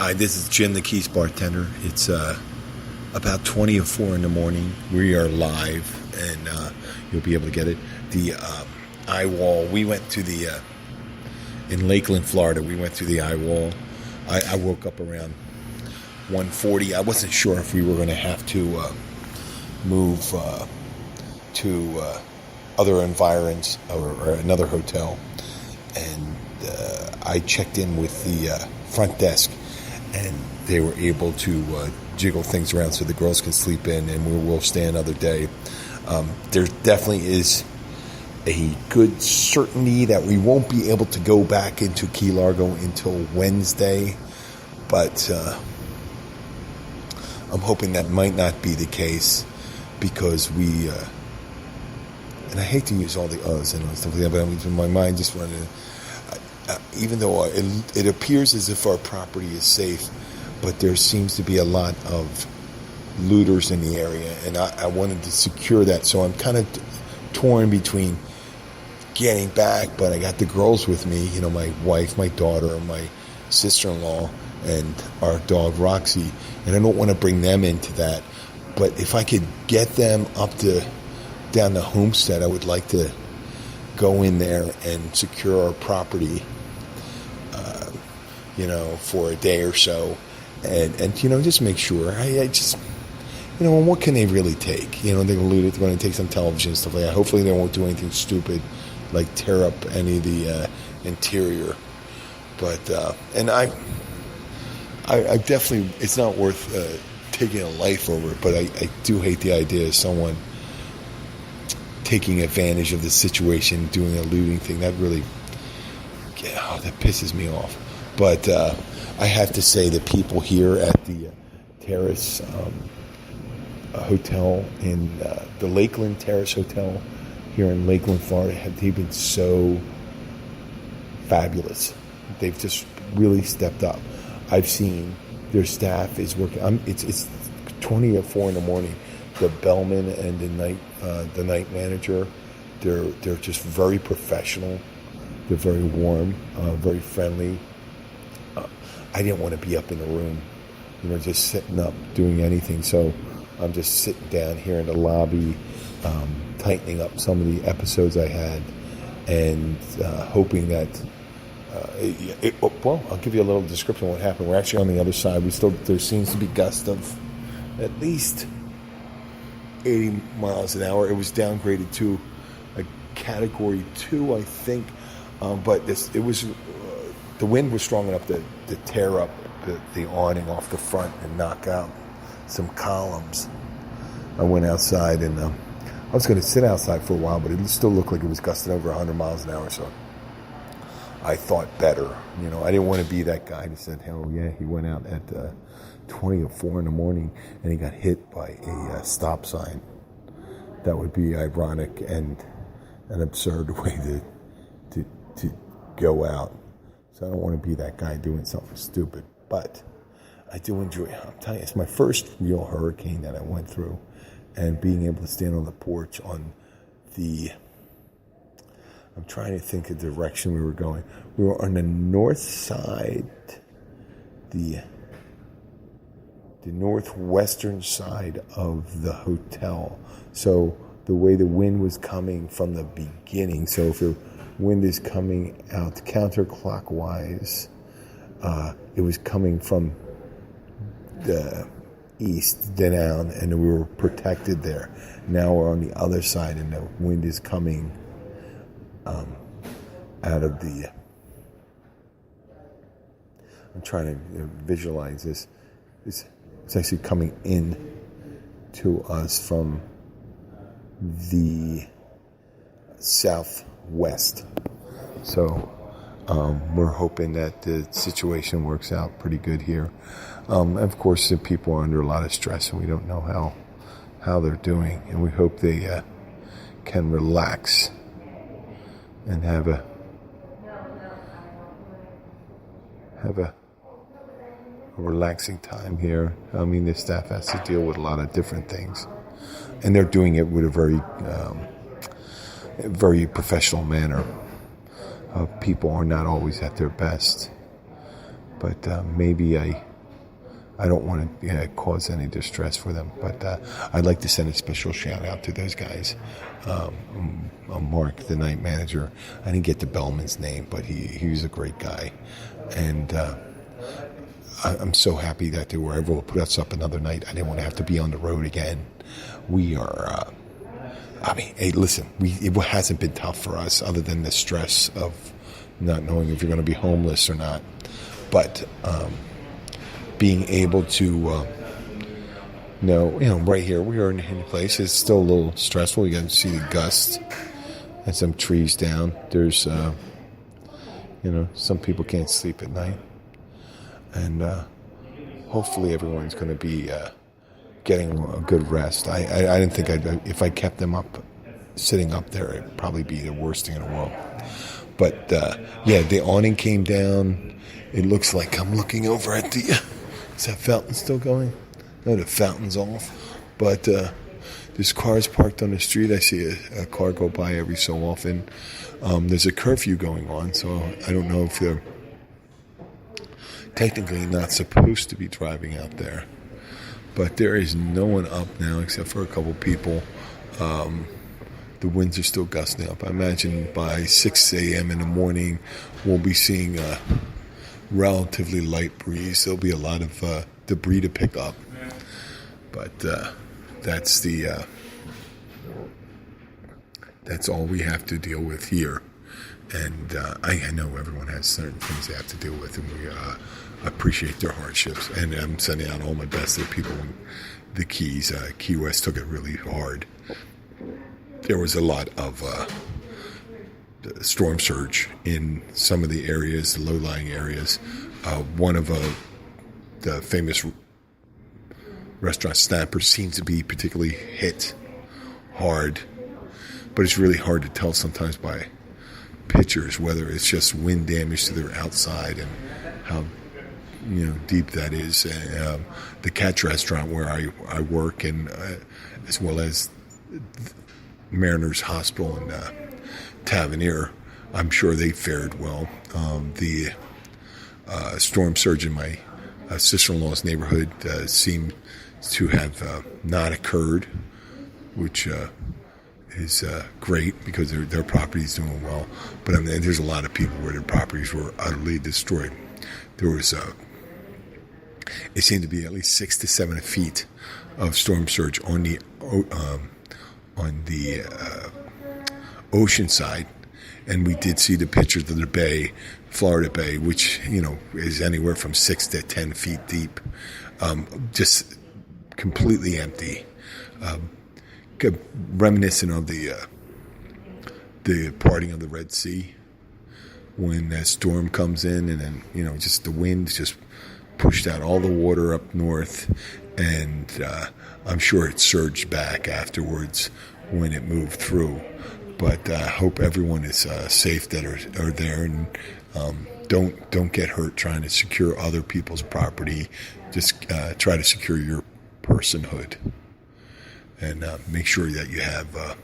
Hi, this is Jim, the Keys bartender. It's about 20 or 4 in the morning. We are live, and you'll be able to get it. The eye wall, we went to the, in Lakeland, Florida, we went to the eye wall. I woke up around 1:40. I wasn't sure if we were going to have to move to other environs or another hotel. And I checked in with the front desk, and they were able to jiggle things around so the girls can sleep in, and we'll stay another day. There definitely is a good certainty that we won't be able to go back into Key Largo until Wednesday, but I'm hoping that might not be the case, because we, and I hate to use all the uhs and stuff like that, but my mind just wanted to, even though it appears as if our property is safe, but there seems to be a lot of looters in the area, and I wanted to secure that. So I'm kind of torn between getting back, but I got the girls with me, my wife, my daughter, my sister-in-law, and our dog Roxy, and I don't want to bring them into that. But if I could get them down to Homestead, I would like to go in there and secure our property, for a day or so, and just make sure. I just, what can they really take? They're going to loot it. They're going to take some television and stuff like that. Hopefully they won't do anything stupid, like tear up any of the interior. But and I definitely, it's not worth taking a life over it. But I do hate the idea of someone taking advantage of the situation, doing a looting thing. That really, that pisses me off. But I have to say, the people here at the Terrace Hotel in the Lakeland Terrace Hotel here in Lakeland, Florida, they've been so fabulous. They've just really stepped up. I've seen their staff is working. It's 20 or 4 in the morning. The bellman and the night manager, they're just very professional. They're very warm, very friendly. I didn't want to be up in the room, just sitting up doing anything. So I'm just sitting down here in the lobby, tightening up some of the episodes I had, and hoping that. Well, I'll give you a little description of what happened. We're actually on the other side. There seems to be gusts of at least 80 miles an hour. It was downgraded to a category 2, I think, but the wind was strong enough to tear up the awning off the front and knock out some columns. I went outside, and I was going to sit outside for a while, but it still looked like it was gusting over 100 miles an hour, so I thought better. I didn't want to be that guy that said, hell yeah, he went out at 20 or 4 in the morning and he got hit by a stop sign. That would be ironic and an absurd way to go out. So I don't want to be that guy doing something stupid. But I do enjoy it. I'm telling you, it's my first real hurricane that I went through. And being able to stand on the porch on I'm trying to think of the direction we were going. We were on the north side, the northwestern side of the hotel. So the way the wind was coming from the beginning, so if the wind is coming out counterclockwise, it was coming from the east down, and we were protected there. Now we're on the other side, and the wind is coming out of the. I'm trying to visualize this. It's actually coming in to us from the southwest. So we're hoping that the situation works out pretty good here. Of course, the people are under a lot of stress, and we don't know how they're doing, and we hope they can relax and have a relaxing time here. I mean, the staff has to deal with a lot of different things, and they're doing it with a very professional manner. People are not always at their best, but maybe I don't want to cause any distress for them. But I'd like to send a special shout out to those guys. Mark, the night manager. I didn't get the bellman's name, but he was a great guy, and I'm so happy that they were able to put us up another night. I didn't want to have to be on the road again. We are. Hey, listen, it hasn't been tough for us other than the stress of not knowing if you're going to be homeless or not. But being able to right here, we are in a place. It's still a little stressful. You got to see the gusts and some trees down. There's, some people can't sleep at night. And hopefully everyone's going to be getting a good rest. I didn't think if I kept them up, sitting up there, it'd probably be the worst thing in the world. But, the awning came down. It looks like I'm looking over at the... is that fountain still going? No, the fountain's off. But there's cars parked on the street. I see a car go by every so often. There's a curfew going on, so I don't know if they're technically not supposed to be driving out there. But there is no one up now except for a couple people. The winds are still gusting up. I imagine by 6 a.m. in the morning, we'll be seeing a relatively light breeze. There'll be a lot of debris to pick up. But that's all we have to deal with here. And I know everyone has certain things they have to deal with, and we appreciate their hardships. And I'm sending out all my best to the people in the Keys. Key West took it really hard. There was a lot of storm surge in some of the areas, the low-lying areas. One of the famous restaurant Snappers seems to be particularly hit hard, but it's really hard to tell sometimes by pictures whether it's just wind damage to their outside and how deep that is. The Catch restaurant where I work, and as well as Mariners Hospital and Tavernier, I'm sure they fared well. The storm surge in my sister-in-law's neighborhood seemed to have not occurred, which is great because their property is doing well. But there's a lot of people where their properties were utterly destroyed. There was it seemed to be at least 6 to 7 feet of storm surge on the ocean side, and we did see the pictures of the bay, Florida Bay, which is anywhere from 6 to 10 feet deep, just completely empty, reminiscent of the parting of the Red Sea when that storm comes in, and then just the wind just pushed out all the water up north, and I'm sure it surged back afterwards when it moved through. But I hope everyone is safe that are there, and don't get hurt trying to secure other people's property. Just try to secure your personhood, and make sure that you have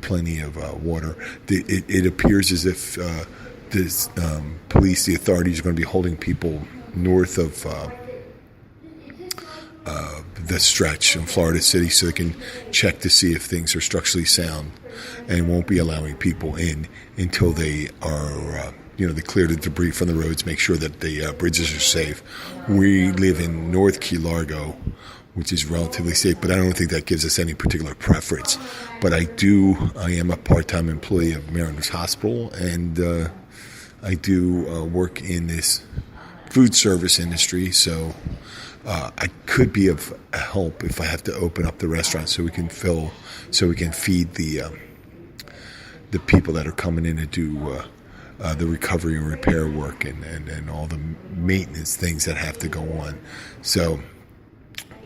plenty of water. It appears as if the police, the authorities, are going to be holding people north of the stretch in Florida City so they can check to see if things are structurally sound, and won't be allowing people in until they are, they clear the debris from the roads, make sure that the bridges are safe. We live in North Key Largo, which is relatively safe, but I don't think that gives us any particular preference. But I am a part-time employee of Mariners Hospital, and I do work in this food service industry, so I could be of help if I have to open up the restaurant so we can feed the people that are coming in to do the recovery and repair work and all the maintenance things that have to go on. So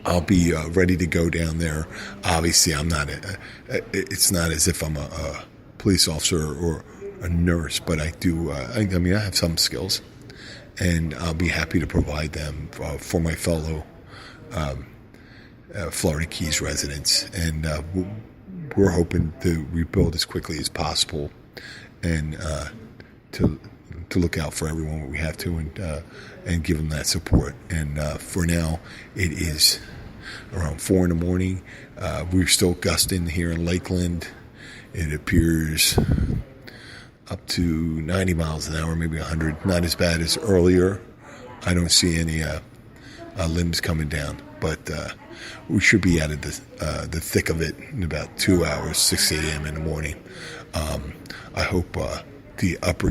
I'll be ready to go down there. Obviously, I'm not. It's not as if I'm a police officer or a nurse, but I do. I have some skills, and I'll be happy to provide them for my fellow Florida Keys residents. And we're hoping to rebuild as quickly as possible, and to look out for everyone when we have to, and give them that support. And for now, it is around 4 in the morning. We're still gusting here in Lakeland. It appears up to 90 miles an hour, maybe 100. Not as bad as earlier. I don't see any limbs coming down, but we should be out of the thick of it in about 2 hours, 6 a.m. in the morning. I hope the upper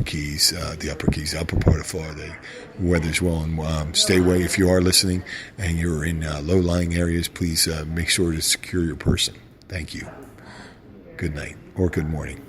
part of Florida, weather's well, and stay away. If you are listening and you're in low-lying areas, please make sure to secure your person. Thank you. Good night or good morning.